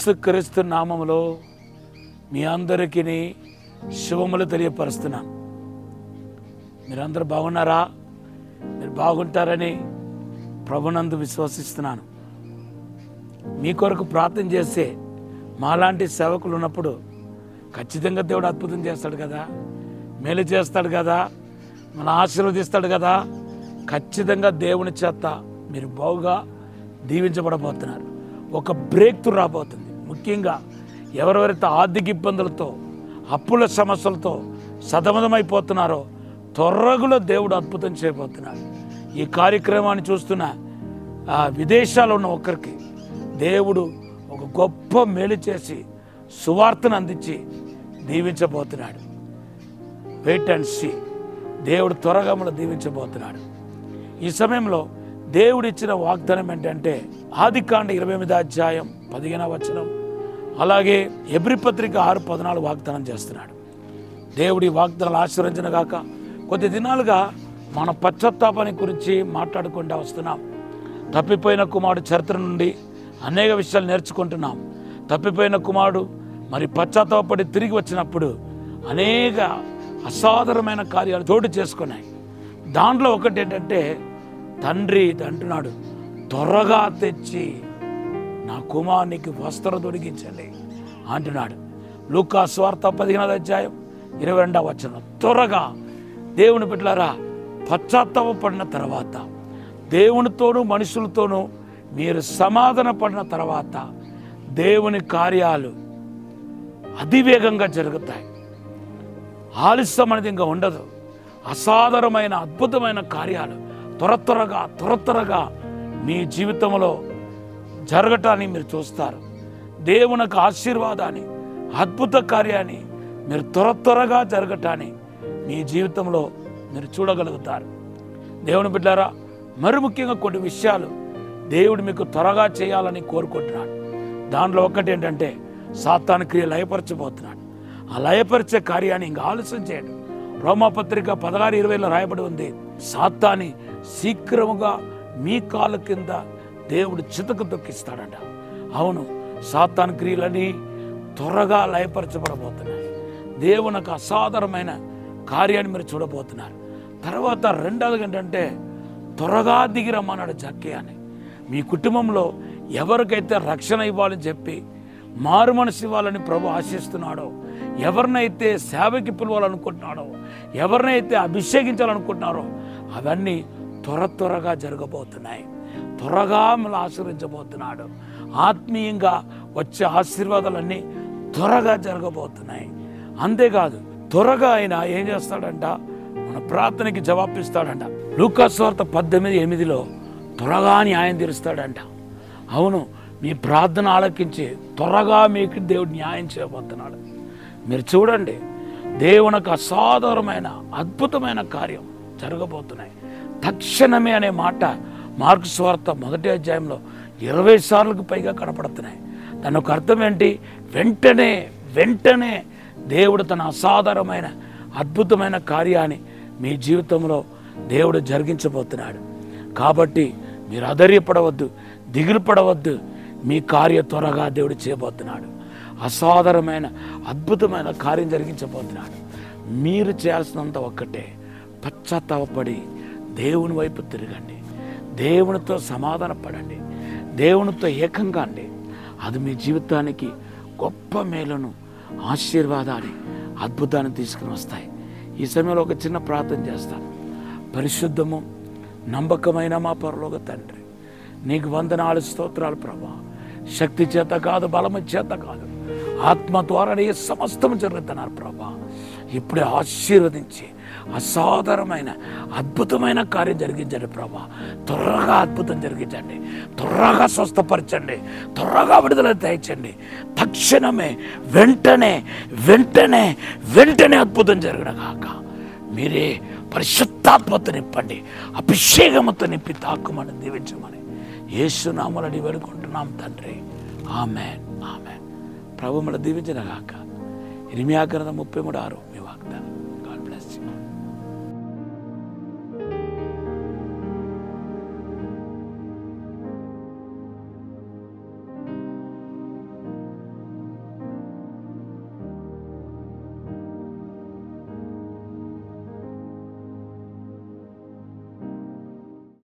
యేసుక్రీస్తు నామములో మీ అందరికీ శుభములు తెలియపరుస్తున్నాను. మీరందరూ బాగున్నారా? మీరు బాగుంటారని ప్రభునందు విశ్వసిస్తున్నాను. మీ కొరకు ప్రార్థన చేసే మాలాంటి సేవకులు ఉన్నప్పుడు ఖచ్చితంగా దేవుడు అద్భుతం చేస్తాడు కదా, మేలు చేస్తాడు కదా, మన ఆశీర్వదిస్తాడు కదా. ఖచ్చితంగా దేవుని చేత మీరు బాగుగా దీవించబడబోతున్నారు. ఒక బ్రేక్ త్రూ రాబోతుంది. ముఖ్యంగా ఎవరెవరైతే ఆర్థిక ఇబ్బందులతో, అప్పుల సమస్యలతో సతమతమైపోతున్నారో త్వరలో దేవుడు అద్భుతం చేయబోతున్నాడు. ఈ కార్యక్రమాన్ని చూస్తున్న విదేశాల్లో ఉన్న ఒక్కరికి దేవుడు ఒక గొప్ప మేలు చేసి సువార్తను అందించి దీవించబోతున్నాడు. Wait and see. దేవుడు త్వరగా మనం దీవించబోతున్నాడు. ఈ సమయంలో దేవుడు ఇచ్చిన వాగ్దానం ఏంటంటే ఆదికాండ 28వ అధ్యాయం 15వ వచనం, అలాగే హెబ్రీ పత్రిక 6:14 వాగ్దానం చేస్తున్నాడు. దేవుడి వాగ్దానాలు ఆశీర్వదించిన గాక. కొద్ది దినాలుగా మన పశ్చాత్తాపాన్ని గురించి మాట్లాడుకుంటూ వస్తున్నాం. తప్పిపోయిన కుమారుడు చరిత్ర నుండి అనేక విషయాలు నేర్చుకుంటున్నాం. తప్పిపోయిన కుమారుడు మరి పశ్చాత్తాపడి తిరిగి వచ్చినప్పుడు అనేక అసాధారణమైన కార్యాలు చోటు చేసుకున్నాయి. దాంట్లో ఒకటి ఏంటంటే తండ్రి అంటున్నాడు, త్వరగా తెచ్చి నా కుమారునికి వస్త్రం తొడిగించండి అంటున్నాడు. లూకా సువార్త 15వ అధ్యాయం 22వ వచనం. త్వరగా దేవుని బిడ్డలారా, పశ్చాత్తాపడిన తర్వాత, దేవునితోనూ మనుషులతోనూ మీరు సమాధాన పడిన తర్వాత దేవుని కార్యాలు అతివేగంగా జరుగుతాయి. ఆలస్యం అనేది ఇంకా ఉండదు. అసాధారణమైన అద్భుతమైన కార్యాలు త్వరగా మీ జీవితంలో జరగటాన్ని మీరు చూస్తారు. దేవునికి ఆశీర్వాదాన్ని, అద్భుత కార్యాన్ని మీరు త్వరగా జరగటాన్ని మీ జీవితంలో మీరు చూడగలుగుతారు. దేవుని బిడ్డారా, మరి ముఖ్యంగా కొన్ని విషయాలు దేవుడు మీకు త్వరగా చేయాలని కోరుకుంటున్నాడు. దానిలో ఒకటి ఏంటంటే సాతాను క్రియ లయపరచబోతున్నాడు. ఆ లయపరిచే కార్యాన్ని ఇంకా ఆలస్యం చేయడు. రోమాపత్రిక 16:20 రాయబడి ఉంది, సాతాన్ని శీఘ్రముగా మీ కాళ్ళ కింద దేవుడు చితకు తొక్కిస్తాడంట. అవును, సాతాను క్రియలని త్వరగా లయపరచబడబోతున్నాయి. దేవునికి అసాధారణమైన కార్యాన్ని మీరు చూడబోతున్నారు. తర్వాత రెండవది ఏంటంటే త్వరగా దిగిరమ్మన్నాడు జక్కయ్యని. మీ కుటుంబంలో ఎవరికైతే రక్షణ ఇవ్వాలని చెప్పి మారు మనసు ఇవ్వాలని ప్రభు ఆశిస్తున్నాడో, ఎవరినైతే సేవకి పిలవాలనుకుంటున్నాడో, ఎవరినైతే అభిషేకించాలనుకుంటున్నారో అవన్నీ త్వరగా జరగబోతున్నాయి. త్వరగా మిమ్మల్ని ఆశీర్వదించబోతున్నాడు. ఆత్మీయంగా వచ్చే ఆశీర్వాదాలన్నీ త్వరగా జరగబోతున్నాయి. అంతేకాదు, త్వరగా ఆయన ఏం చేస్తాడంట, మన ప్రార్థనకి జవాబిస్తాడంట. లూకా సువార్త 18:8 త్వరగా న్యాయం తీరుస్తాడంట. అవును, మీ ప్రార్థన ఆలకించి త్వరగా మీకు దేవుడు న్యాయం చేయబోతున్నాడు. మీరు చూడండి, దేవునికి అసాధారణమైన అద్భుతమైన కార్యం జరగబోతున్నాయి. తక్షణమే అనే మాట మార్కు సువార్త 1వ అధ్యాయంలో 20 సార్లకు పైగా కనపడుతున్నాయి. దాని ఒక అర్థం ఏంటి? వెంటనే దేవుడు తన అసాధారణమైన అద్భుతమైన కార్యాన్ని మీ జీవితంలో దేవుడు జరిగించబోతున్నాడు. కాబట్టి మీరు అధైర్యపడవద్దు, దిగులు పడవద్దు. మీ కార్య త్వరగా దేవుడు చేయబోతున్నాడు. అసాధారణమైన అద్భుతమైన కార్యం జరిగించబోతున్నాడు. మీరు చేయాల్సినంత ఒక్కటే, పశ్చాత్తాపడి దేవుని వైపు తిరగండి, దేవునితో సమాధాన పడండి, దేవునితో ఏకంగా అండి. అది మీ జీవితానికి గొప్ప మేలును, ఆశీర్వాదాన్ని, అద్భుతాన్ని తీసుకుని వస్తాయి. ఈ సమయంలో ఒక చిన్న ప్రార్థన చేస్తాను. పరిశుద్ధము నమ్మకమైన మా పరలోక తండ్రి, నీకు వందనాలు, స్తోత్రాలు ప్రభా. శక్తి చేత కాదు, బలము చేత కాదు, ఆత్మ ద్వారానే సమస్తం జరుగుతున్నారు ప్రభా. ఇప్పుడే ఆశీర్వదించి అసాధారణమైన అద్భుతమైన కార్యం జరిగించండి ప్రభా. త్వరగా అద్భుతం జరిగించండి, త్వరగా స్వస్థపరచండి, త్వరగా విడుదల దయచండి. తక్షణమే వెంటనే అద్భుతం జరగగాక. మీరే పరిశుద్ధాత్మతో నింపండి, అభిషేకముతో నింపి తాకుమని దీవించమని యేసు నామములో వేడుకుంటున్నాం తండ్రి. ఆమేన్. ప్రభు మన దీవించగాక. ఇర్మియా గ్రంథం 33:6 మీ వాగ్దానం.